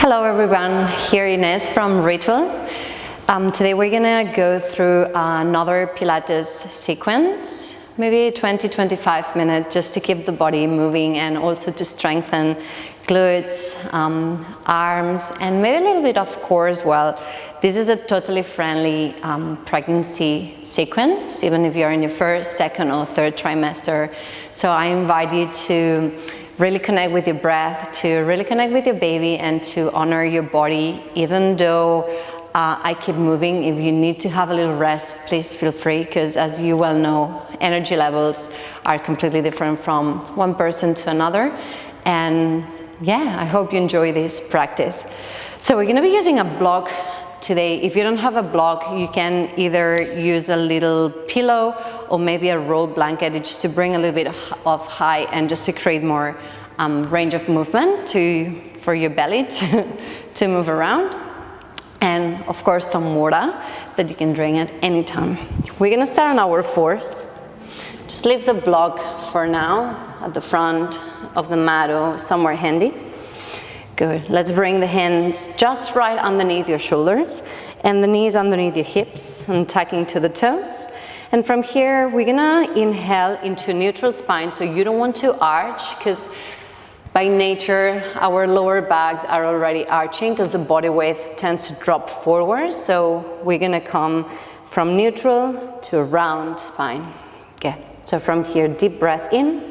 Hello everyone, here Ines from Ritual. Today we're gonna go through another Pilates sequence, maybe 20-25 minutes, just to keep the body moving and also to strengthen glutes, arms, and maybe a little bit of core as well. This is a totally friendly pregnancy sequence, even if you're in your first, second, or third trimester. So I invite you to really connect with your breath, to really connect with your baby, and to honor your body. Even though I keep moving, if you need to have a little rest, please feel free, because as you well know, energy levels are completely different from one person to another. And yeah, I hope you enjoy this practice. So we're gonna be using a block today. If you don't have a block, you can either use a little pillow or maybe a roll blanket just to bring a little bit of height and just to create more range of movement for your belly to move around. And of course some water that you can drink at any time. We're gonna start on our fours. Just leave the block for now at the front of the mat or somewhere handy. Good. Let's bring the hands just right underneath your shoulders and the knees underneath your hips and tucking to the toes. And from here, we're gonna inhale into neutral spine. So you don't want to arch, because by nature, our lower backs are already arching because the body weight tends to drop forward. So we're gonna come from neutral to a round spine. Okay. So from here, deep breath in.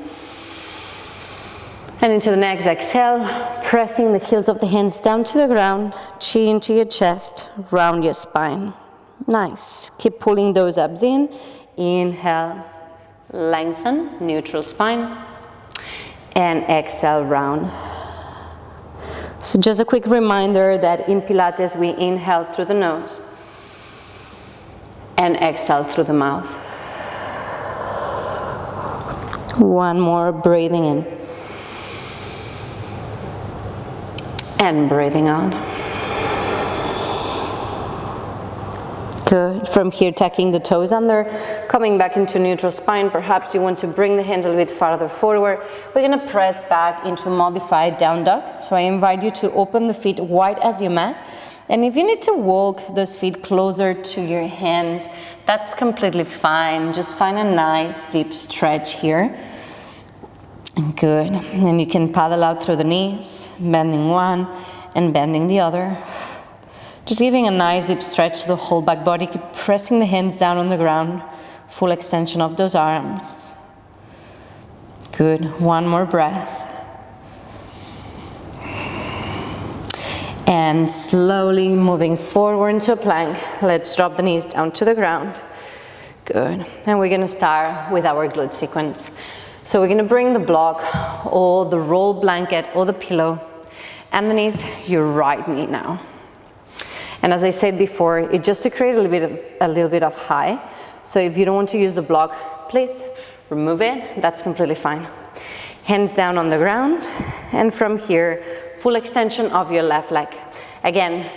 And into the next exhale, pressing the heels of the hands down to the ground, chin to your chest, round your spine. Nice. Keep pulling those abs in. Inhale, lengthen, neutral spine. And exhale, round. So just a quick reminder that in Pilates, we inhale through the nose and exhale through the mouth. One more, breathing in. And breathing out. Good. From here, tucking the toes under, coming back into neutral spine. Perhaps you want to bring the hands a little bit farther forward. We're going to press back into modified down dog. So I invite you to open the feet wide as your mat. And if you need to walk those feet closer to your hands, that's completely fine. Just find a nice deep stretch here. Good. And you can paddle out through the knees, bending one and bending the other. Just giving a nice deep stretch to the whole back body. Keep pressing the hands down on the ground. Full extension of those arms. Good. One more breath. And slowly moving forward into a plank. Let's drop the knees down to the ground. Good. And we're gonna start with our glute sequence. So we're gonna bring the block or the roll blanket or the pillow underneath your right knee now. And as I said before, it's just to create a little bit of height. So if you don't want to use the block, please remove it. That's completely fine. Hands down on the ground. And from here, full extension of your left leg. Again,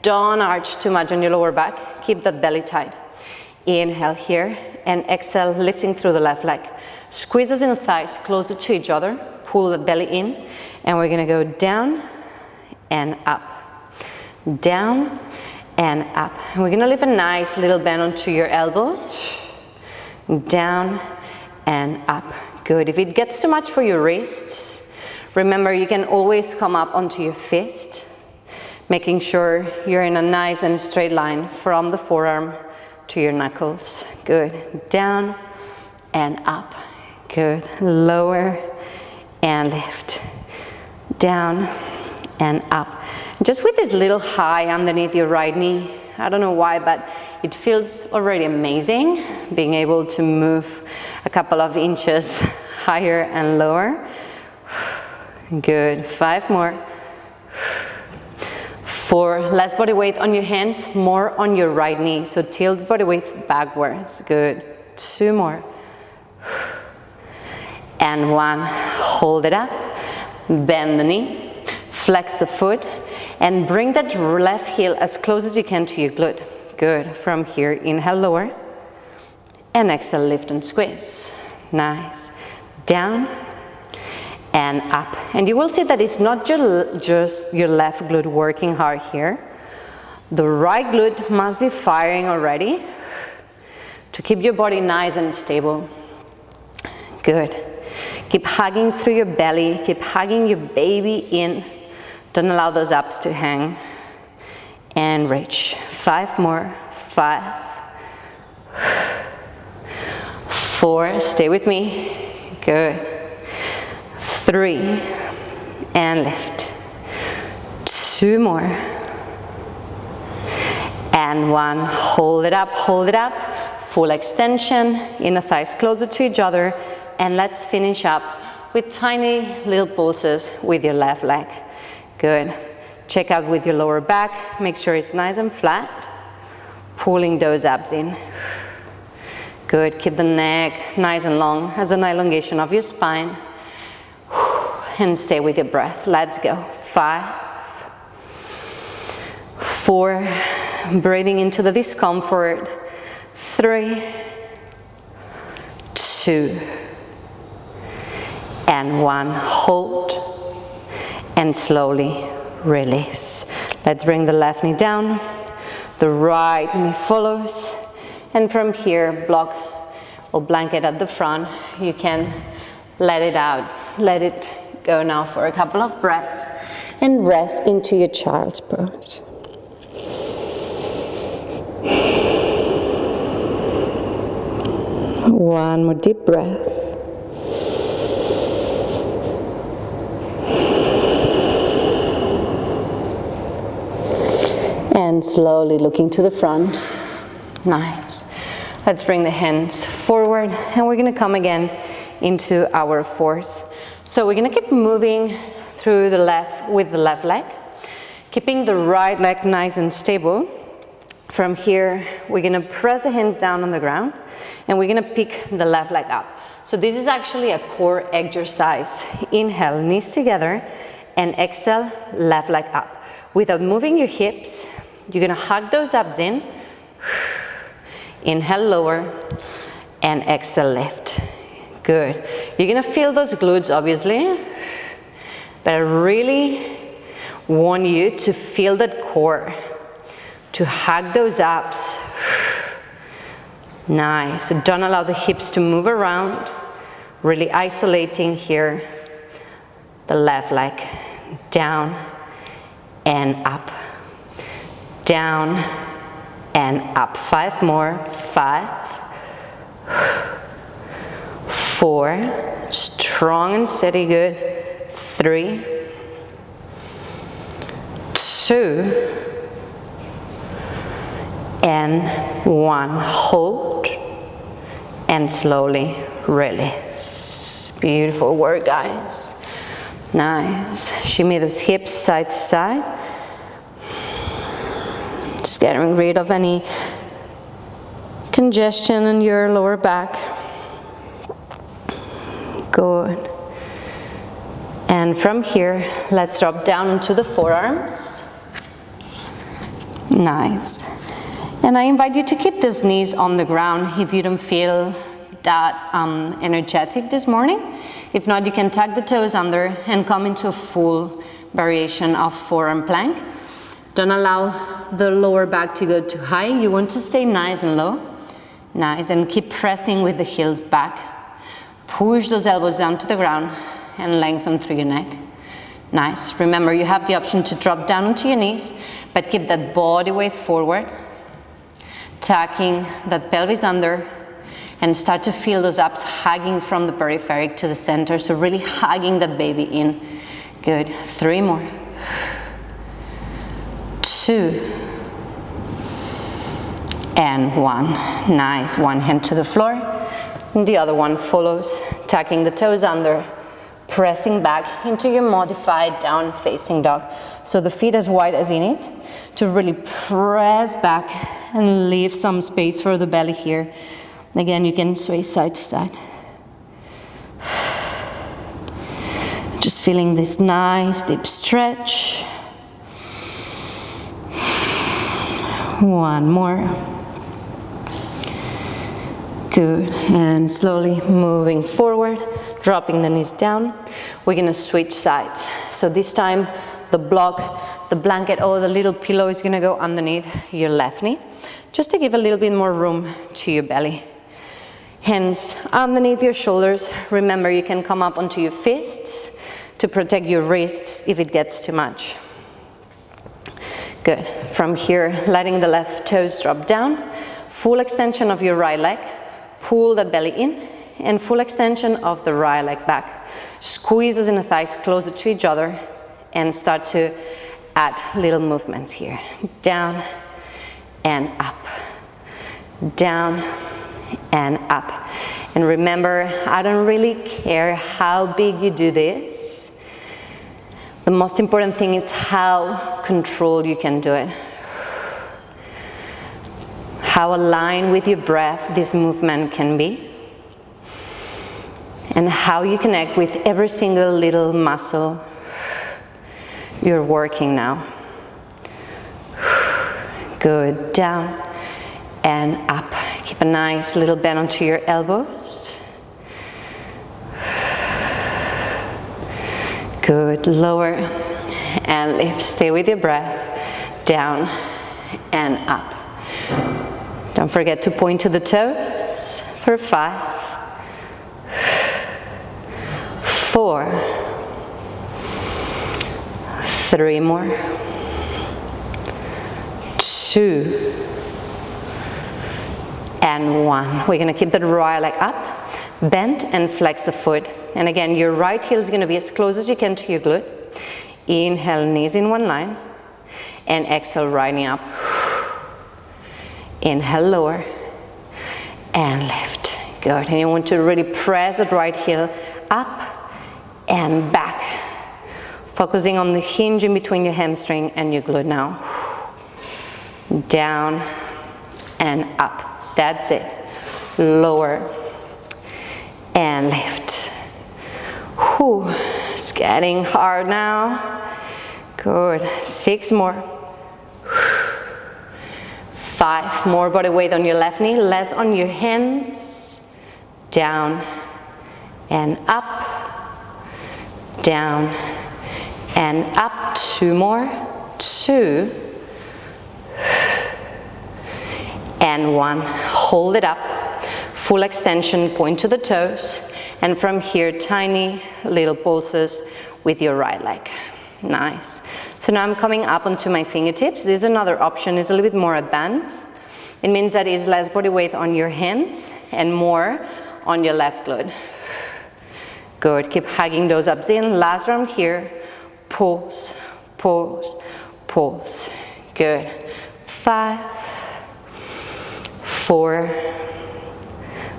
don't arch too much on your lower back. Keep that belly tight. Inhale here and exhale, lifting through the left leg. Squeeze those inner thighs closer to each other. Pull the belly in. And we're gonna go down and up. Down and up. And we're gonna leave a nice little bend onto your elbows. Down and up. Good. If it gets too much for your wrists, remember you can always come up onto your fist, making sure you're in a nice and straight line from the forearm to your knuckles. Good. Down and up. Good. Lower and lift. Down and up. Just with this little high underneath your right knee. I don't know why, but it feels already amazing being able to move a couple of inches higher and lower. Good. 5 more. 4. Less body weight on your hands, more on your right knee. So tilt the body weight backwards. Good. 2 more. And 1. Hold it up. Bend the knee. Flex the foot. And bring that left heel as close as you can to your glute. Good. From here, inhale, lower. And exhale, lift and squeeze. Nice. Down and up. And you will see that it's not just your left glute working hard here. The right glute must be firing already to keep your body nice and stable. Good. Keep hugging through your belly, keep hugging your baby in. Don't allow those abs to hang. And reach. 5 more. 5. 4, stay with me. Good. 3, and lift. 2 more. And 1, hold it up, hold it up. Full extension, inner thighs closer to each other. And let's finish up with tiny little pulses with your left leg. Good. Check out with your lower back, make sure it's nice and flat. Pulling those abs in. Good, keep the neck nice and long as an elongation of your spine. And stay with your breath, let's go. 5, 4, breathing into the discomfort. 3, 2, and 1, hold, and slowly release. Let's bring the left knee down, the right knee follows, and from here, block or blanket at the front. You can let it out, let it go now for a couple of breaths, and rest into your child's pose. One more deep breath. And slowly looking to the front. Nice. Let's bring the hands forward, and we're going to come again into our fours. So we're going to keep moving through the left with the left leg, keeping the right leg nice and stable. From here, we're going to press the hands down on the ground, and we're going to pick the left leg up. So this is actually a core exercise. Inhale, knees together, and exhale, left leg up. Without moving your hips, you're going to hug those abs in. Inhale, lower, and exhale, lift. Good. You're going to feel those glutes, obviously, but I really want you to feel that core, to hug those abs. Nice. So don't allow the hips to move around. Really isolating here. The left leg. Down and up. Down and up. 5 more. 5. 4. Strong and steady. Good. 3. 2. And 1, hold, and slowly release. Beautiful work, guys. Nice. Shimmy those hips side to side. Just getting rid of any congestion in your lower back. Good. And from here, let's drop down into the forearms. Nice. And I invite you to keep those knees on the ground if you don't feel that energetic this morning. If not, you can tuck the toes under and come into a full variation of forearm plank. Don't allow the lower back to go too high. You want to stay nice and low. Nice, and keep pressing with the heels back. Push those elbows down to the ground and lengthen through your neck. Nice. Remember, you have the option to drop down onto your knees, but keep that body weight forward. Tucking that pelvis under, and start to feel those abs hugging from the peripheric to the center. So really hugging that baby in. Good. 3 more. 2. And 1. Nice. One hand to the floor. And the other one follows. Tucking the toes under. Pressing back into your modified down facing dog. So the feet as wide as you need to really press back and leave some space for the belly here. Again, you can sway side to side. Just feeling this nice deep stretch. 1 more. Good. And slowly moving forward. dropping the knees down. We're gonna switch sides. So this time, the block, the blanket, or the little pillow is gonna go underneath your left knee, just to give a little bit more room to your belly. Hands underneath your shoulders. Remember, you can come up onto your fists to protect your wrists if it gets too much. Good. From here, letting the left toes drop down. Full extension of your right leg. Pull that belly in, and full extension of the right leg back. Squeeze those inner thighs closer to each other, and start to add little movements here. Down and up. Down and up. And remember, I don't really care how big you do this. The most important thing is how controlled you can do it. How aligned with your breath this movement can be. And how you connect with every single little muscle you're working now. Good. Down and up. Keep a nice little bend onto your elbows. Good. Lower and lift. Stay with your breath. Down and up. Don't forget to point to the toes for 5, 4, 3 more, 2, and 1. We're gonna keep the right leg up, bend and flex the foot. And again, your right heel is gonna be as close as you can to your glute. Inhale, knees in one line, and exhale, right knee up. Inhale, lower, and lift. Good. And you want to really press that right heel up and back. Focusing on the hinge in between your hamstring and your glute now. Down and up. That's it. Lower and lift. Whew. It's getting hard now. Good. 6 more. 5 more. Body weight on your left knee, less on your hands. Down and up. Down and up. 2 more. 2 and 1. Hold it up. Full extension, point to the toes. And from here, tiny little pulses with your right leg. Nice. So now I'm coming up onto my fingertips. This is another option. It's a little bit more advanced. It means that it's less body weight on your hands and more on your left glute. Good. Keep hugging those abs in. Last round here. Pulse, pulse, pulse. Good. 5, 4,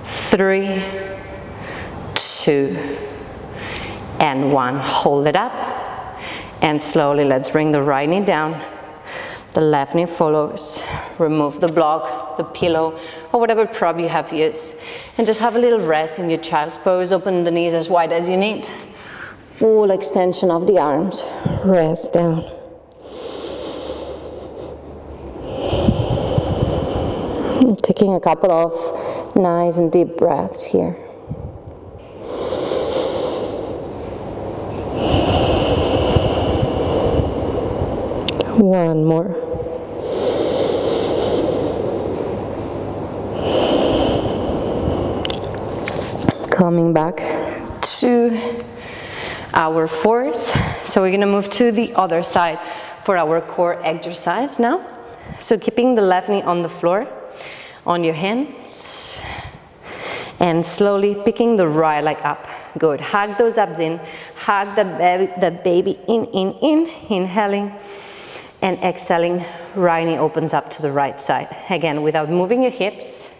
3, 2, and 1. Hold it up. And slowly let's bring the right knee down. The left knee follows. Remove the block, the pillow, or whatever prop you have used. And just have a little rest in your child's pose. Open the knees as wide as you need. Full extension of the arms. Rest down. Taking a couple of nice and deep breaths here. One more. Coming back to our fours. So we're gonna move to the other side for our core exercise now. So keeping the left knee on the floor, on your hands, and slowly picking the right leg up. Good. Hug those abs in. Hug that baby in, inhaling. And exhaling, right knee opens up to the right side. Again, without moving your hips,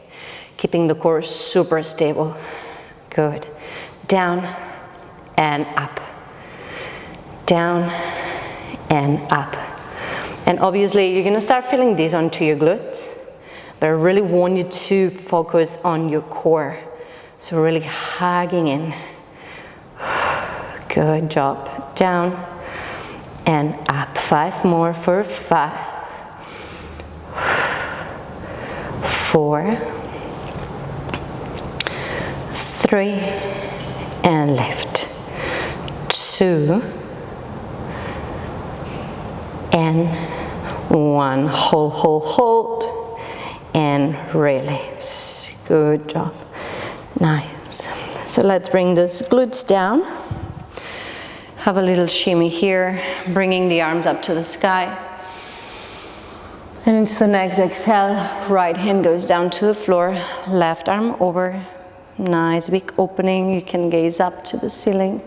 keeping the core super stable. Good. Down and up. Down and up. And obviously, you're gonna start feeling this onto your glutes, but I really want you to focus on your core. So really hugging in. Good job. Down and up. 5 more for 5, 4, 3, and lift. 2 and 1. Hold, hold, hold, and release. Good job. Nice. So let's bring those glutes down. Have a little shimmy here, bringing the arms up to the sky. And into the next exhale, right hand goes down to the floor, left arm over. Nice big opening, you can gaze up to the ceiling.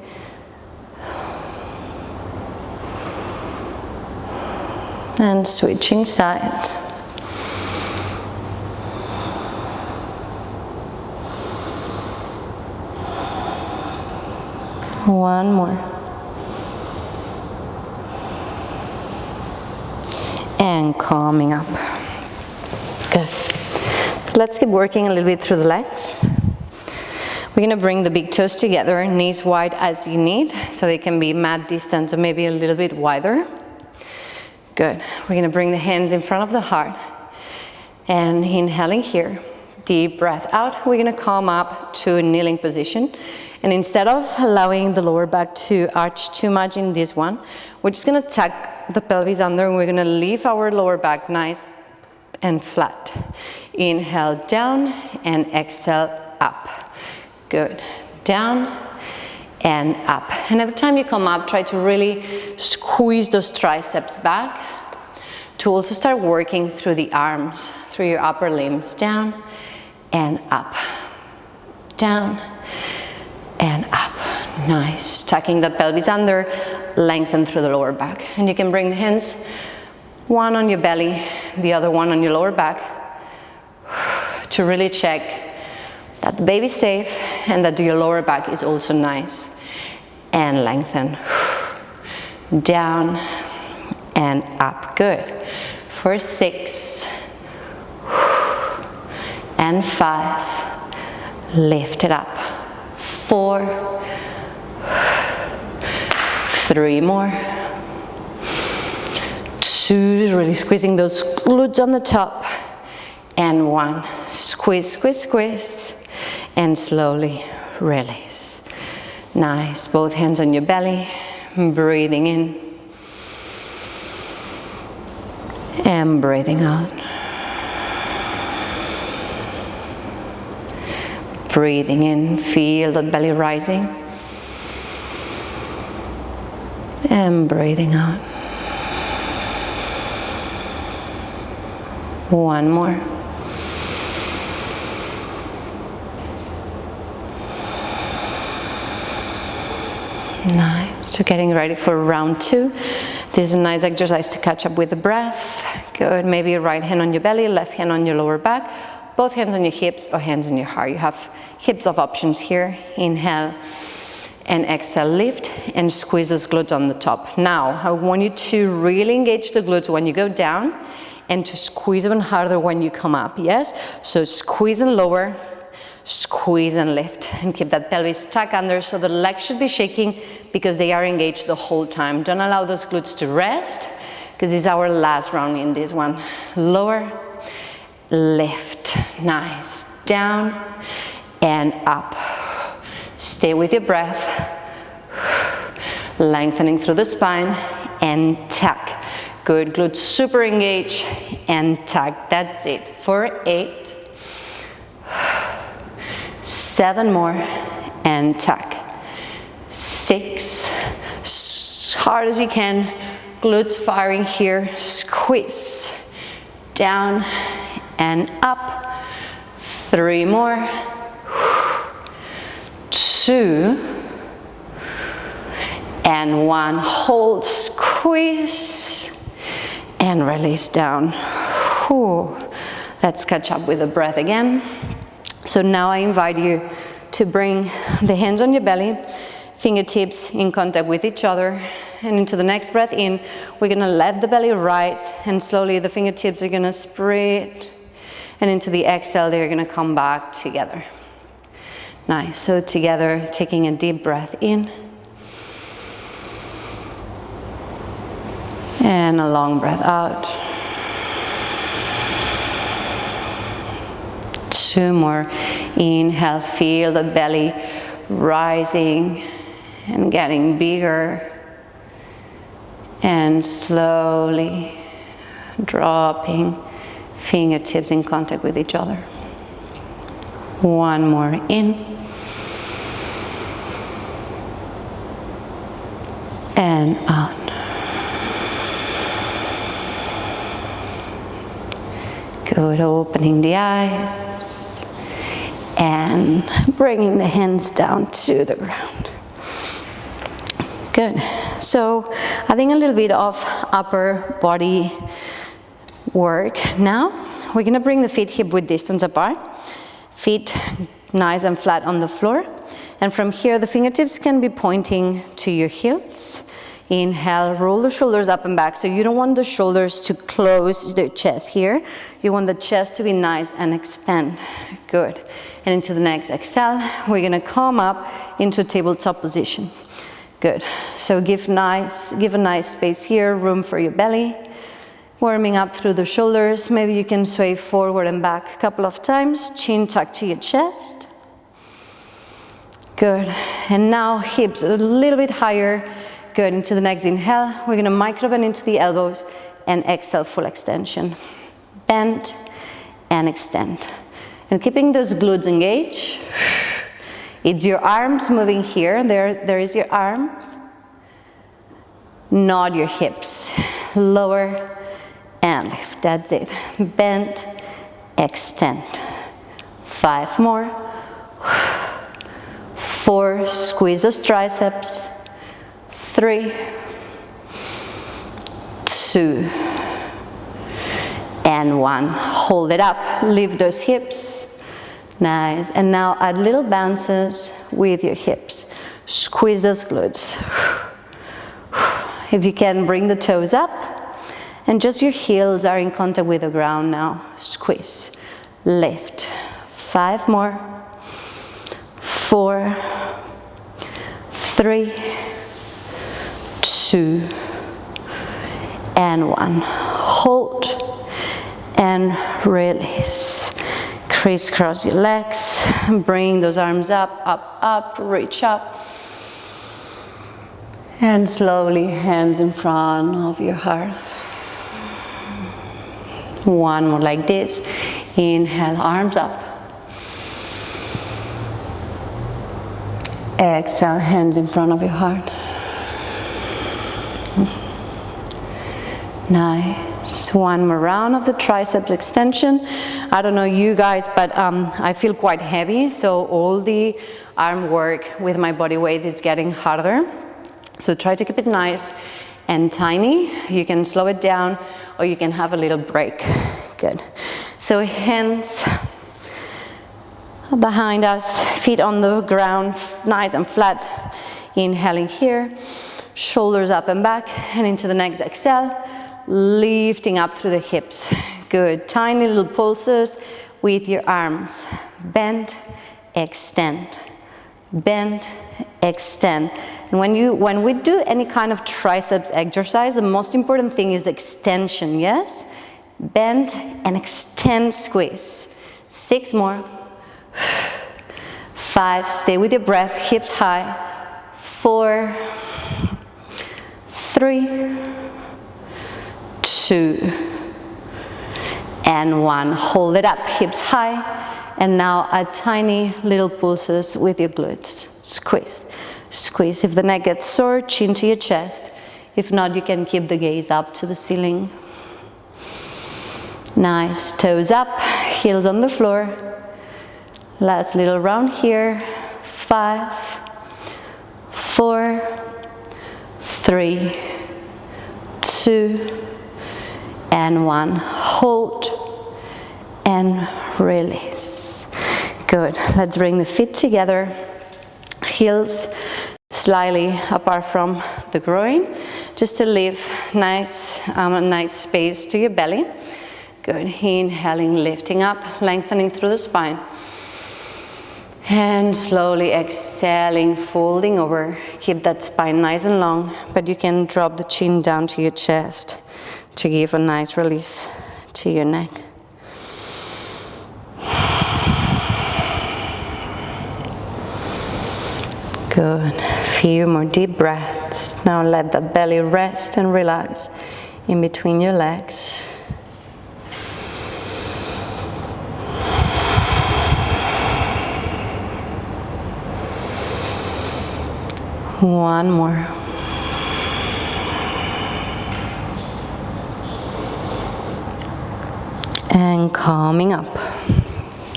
And switching side. One more. And coming up. Good. Let's keep working a little bit through the legs. We're going to bring the big toes together, knees wide as you need, so they can be mat distance or maybe a little bit wider. Good. We're going to bring the hands in front of the heart and inhaling here. Deep breath out. We're going to come up to a kneeling position, and instead of allowing the lower back to arch too much in this one, we're just going to tuck the pelvis under, and we're going to leave our lower back nice and flat. Inhale down and exhale up. Good. Down and up. And every time you come up, try to really squeeze those triceps back to also start working through the arms, through your upper limbs. Down and up. Down and up. Nice. Tucking the pelvis under, lengthen through the lower back. And you can bring the hands, one on your belly, the other one on your lower back, to really check that the baby's safe and that your lower back is also nice. And lengthen. Down and up. Good. For 6 and 5. Lift it up. 4. 3 more. 2. Really squeezing those glutes on the top. And 1. Squeeze, squeeze, squeeze. And slowly release. Nice. Both hands on your belly. Breathing in. And breathing out. Breathing in. Feel that belly rising. And breathing out. One more. Nice. So getting ready for round 2. This is a nice exercise to catch up with the breath. Good. Maybe your right hand on your belly, left hand on your lower back, both hands on your hips or hands on your heart. You have heaps of options here. Inhale and exhale, lift and squeeze those glutes on the top. Now, I want you to really engage the glutes when you go down and to squeeze even harder when you come up, yes? So squeeze and lower, squeeze and lift, and keep that pelvis tucked under so the legs should be shaking because they are engaged the whole time. Don't allow those glutes to rest because this is our last round in this one. Lower, lift, nice, down and up. Stay with your breath, lengthening through the spine and tuck. Good, glutes super engaged and tuck. That's it. For 8, 7 more and tuck. 6, as hard as you can, glutes firing here, squeeze, down and up. 3 more, 2 and 1. Hold, squeeze and release down. Whew. Let's catch up with the breath again. So now I invite you to bring the hands on your belly, fingertips in contact with each other, and into the next breath in, we're gonna let the belly rise, and slowly the fingertips are gonna spread, and into the exhale, they're gonna come back together. Nice, so together, taking a deep breath in, and a long breath out. 2 more. Inhale, feel the belly rising and getting bigger, and slowly dropping, fingertips in contact with each other. One more in. And out. Good, opening the eyes and bringing the hands down to the ground. Good. So I think a little bit of upper body work. Now we're going to bring the feet hip width distance apart. Feet nice and flat on the floor. And from here the fingertips can be pointing to your heels. Inhale, roll the shoulders up and back. So you don't want the shoulders to close the chest here. You want the chest to be nice and expand. Good. And into the next exhale, we're going to come up into tabletop position. Good. So give a nice space here, room for your belly. Warming up through the shoulders. Maybe you can sway forward and back a couple of times. Chin tucked to your chest. Good. And now hips a little bit higher. Good. Into the next inhale, we're going to micro bend into the elbows and exhale, full extension. Bend and extend. And keeping those glutes engaged. It's your arms moving here. There is your arms. Not your hips. Lower and lift. That's it. Bend, extend. 5 more. 4. Squeeze those triceps. 3, 2, and 1. Hold it up. Lift those hips. Nice. And now add little bounces with your hips. Squeeze those glutes. If you can, bring the toes up. And just your heels are in contact with the ground now. Squeeze. Lift. 5 more. 4, 3, 2, and 1. Hold and release. Crisscross your legs. Bring those arms up, up, up. Reach up. And slowly, hands in front of your heart. 1 more like this. Inhale, arms up. Exhale, hands in front of your heart. Nice. 1 more round of the triceps extension. I don't know you guys, but I feel quite heavy, so all the arm work with my body weight is getting harder. So try to keep it nice and tiny. You can slow it down or you can have a little break. Good. So hands behind us, feet on the ground, nice and flat. Inhaling here, shoulders up and back, and into the next exhale. Lifting up through the hips. Good. Tiny little pulses with your arms. Bend, extend. Bend, extend. And when we do any kind of triceps exercise, the most important thing is extension, yes? Bend and extend, squeeze. 6 more. 5, stay with your breath, hips high. 4, 3, 2, and 1. Hold it up, hips high. And now add tiny little pulses with your glutes. Squeeze, squeeze. If the neck gets sore, chin to your chest. If not, you can keep the gaze up to the ceiling. Nice, toes up, heels on the floor. Last little round here. 5, 4, 3, 2, and 1. Hold and release. Good. Let's bring the feet together. Heels slightly apart from the groin, just to leave a nice space to your belly. Good. Inhaling, lifting up, lengthening through the spine. And slowly exhaling, folding over. Keep that spine nice and long, but you can drop the chin down to your chest to give a nice release to your neck. Good. Few more deep breaths. Now let that belly rest and relax in between your legs. One more. And coming up.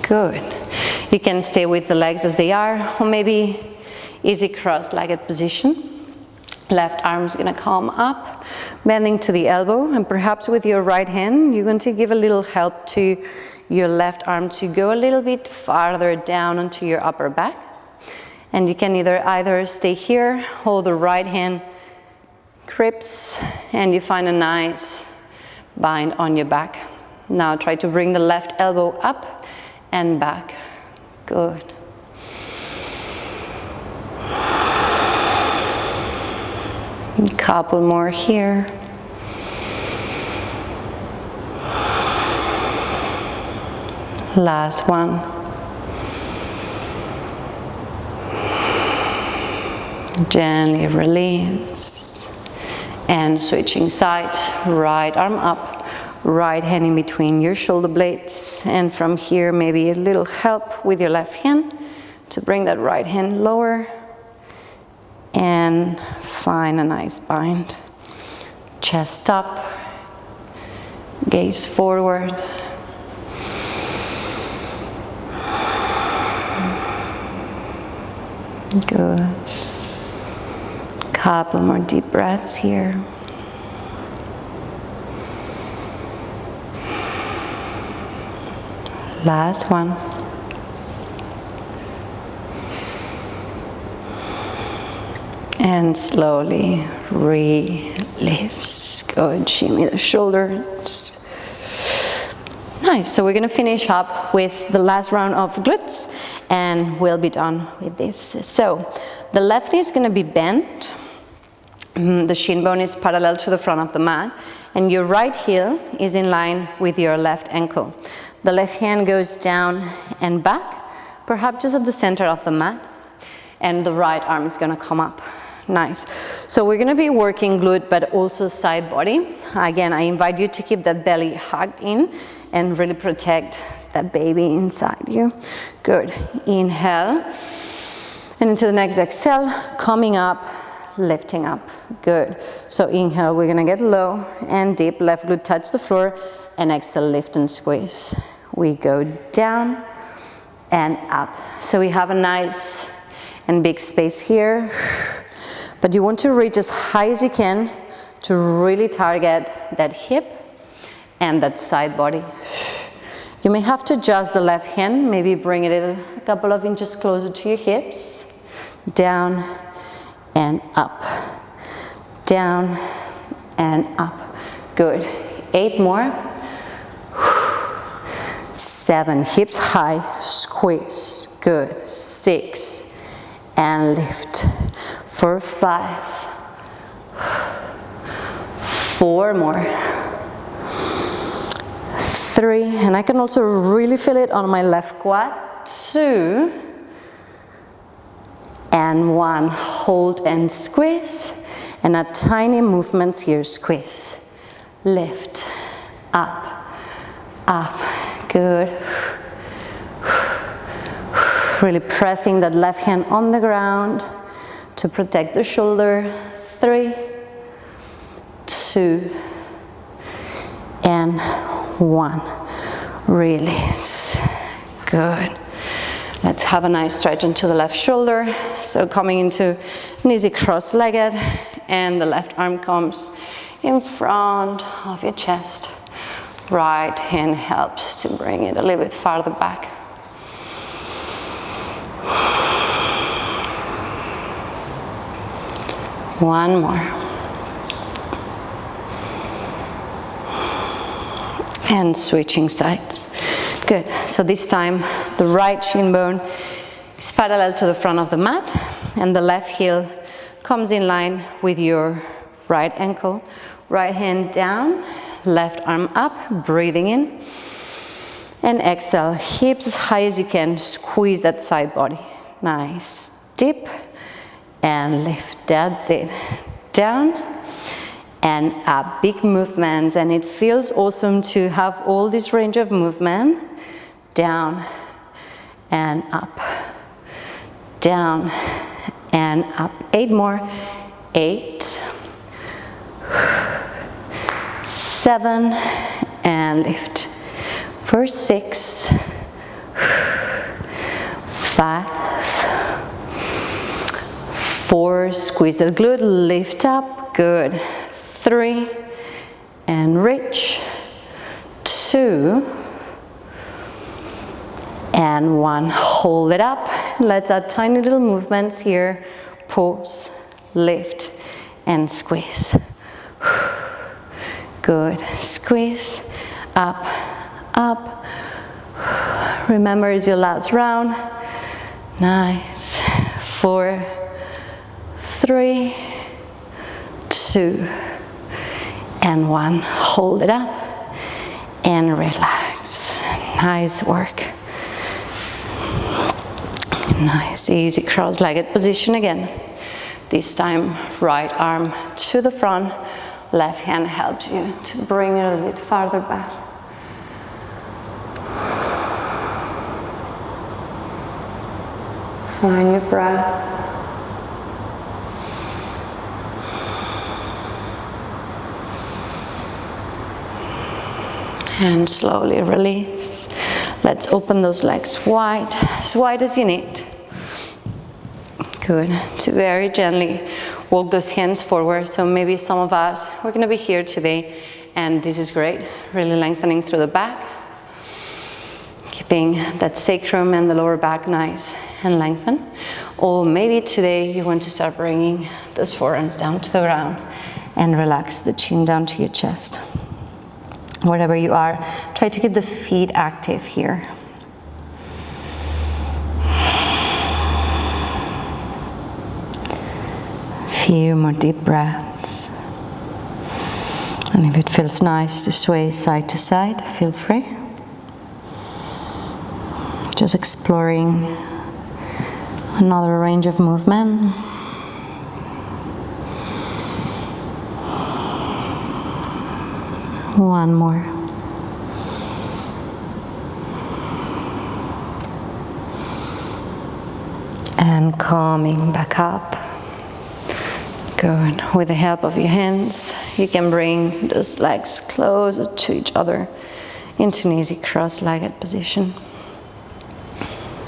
Good. You can stay with the legs as they are, or maybe easy cross-legged position. Left arm's gonna come up, bending to the elbow, and perhaps with your right hand, you're going to give a little help to your left arm to go a little bit farther down onto your upper back. And you can either stay here, hold the right hand grips, and you find a nice bind on your back. Now try to bring the left elbow up and back. Good. A couple more here. Last one. Gently release. And switching sides, right arm up, right hand in between your shoulder blades. And from here, maybe a little help with your left hand to bring that right hand lower. And find a nice bind. Chest up, gaze forward. Good. Couple more deep breaths here. Last one. And slowly release. Good, shimmy the shoulders. Nice, so we're gonna finish up with the last round of glutes and we'll be done with this. So, the left knee is gonna be bent. The shin bone is parallel to the front of the mat. And your right heel is in line with your left ankle. The left hand goes down and back, perhaps just at the center of the mat. And the right arm is gonna come up. Nice. So we're gonna be working glute, but also side body. Again, I invite you to keep that belly hugged in and really protect that baby inside you. Good. Inhale. And into the next exhale, coming up, lifting up. Good. So inhale, we're gonna get low and deep. Left glute touch the floor. And exhale, lift and squeeze. We go down and up. So we have a nice and big space here. But you want to reach as high as you can to really target that hip and that side body. You may have to adjust the left hand, maybe bring it a couple of inches closer to your hips. Down and up. Down and up. Good. 8 more. 7. Hips high. Squeeze. Good. 6. And lift. For 5. 4 more. 3. And I can also really feel it on my left quad. 2. And 1. Hold and squeeze. And a tiny movements here. Squeeze. Lift. Up. Up. Good. Really pressing that left hand on the ground to protect the shoulder. 3, 2, and 1. Release. Good. Let's have a nice stretch into the left shoulder. So coming into an easy cross-legged, and the left arm comes in front of your chest. Right hand helps to bring it a little bit farther back. One more. And switching sides. Good. So this time the right shin bone is parallel to the front of the mat, and the left heel comes in line with your right ankle. Right hand down, left arm up, breathing in. And exhale, hips as high as you can, squeeze that side body. Nice. Dip and lift. That's it. Down and up. Big movements, and it feels awesome to have all this range of movement. Down and up. Down and up. 8 more. 8, 7, and lift. For 6, 5, 4, squeeze the glute, lift up, good. 3, and reach. 2, and 1. Hold it up. Let's add tiny little movements here. Pause, lift, and squeeze. Good. Squeeze, up, up. Remember, it's your last round. Nice. 4, 3, 2, and 1. Hold it up and relax. Nice work. Nice, easy cross-legged position again. This time, right arm to the front, left hand helps you to bring it a little bit farther back. Find your breath. And slowly release. Let's open those legs wide, as wide as you need. Good. To very gently walk those hands forward. So maybe some of us, we're going to be here today, and this is great. Really lengthening through the back. Keeping that sacrum and the lower back nice and lengthened. Or maybe today you want to start bringing those forearms down to the ground and relax the chin down to your chest. Wherever you are, try to keep the feet active here. Few more deep breaths. And if it feels nice to sway side to side, feel free. Just exploring another range of movement. One more. And coming back up. Good. With the help of your hands, you can bring those legs closer to each other into an easy cross-legged position.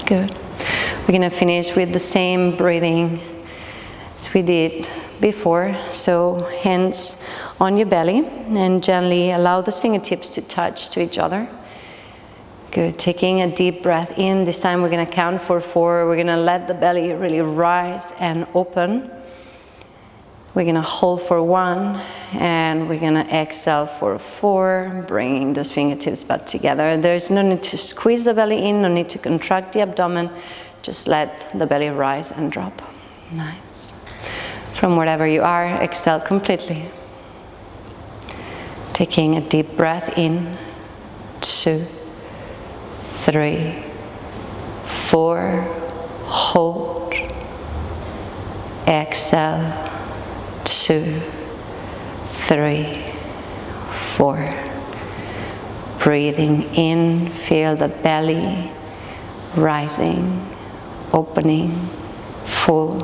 Good. We're going to finish with the same breathing as we did before. So hands on your belly and gently allow those fingertips to touch to each other. Good. Taking a deep breath in. This time we're going to count for 4. We're going to let the belly really rise and open. We're going to hold for 1 and we're going to exhale for 4, bringing those fingertips back together. There's no need to squeeze the belly in, no need to contract the abdomen. Just let the belly rise and drop. Nice. From wherever you are, exhale completely. Taking a deep breath in. 2, 3, 4. Hold. Exhale. 2, 3, 4. Breathing in, feel the belly rising, opening, full.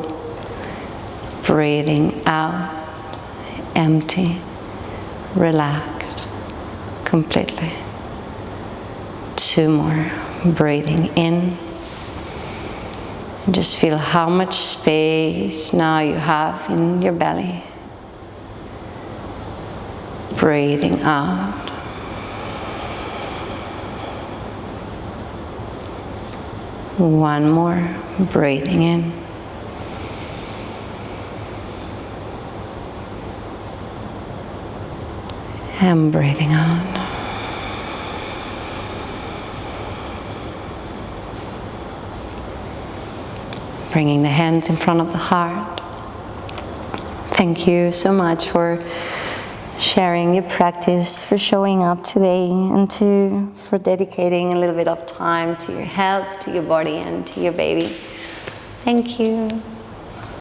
Breathing out, empty, relax, completely. 2 more. Breathing in. Just feel how much space now you have in your belly. Breathing out. One more. Breathing in. And breathing out. Bringing the hands in front of the heart. Thank you so much for sharing your practice, for showing up today, and for dedicating a little bit of time to your health, to your body, and to your baby. Thank you.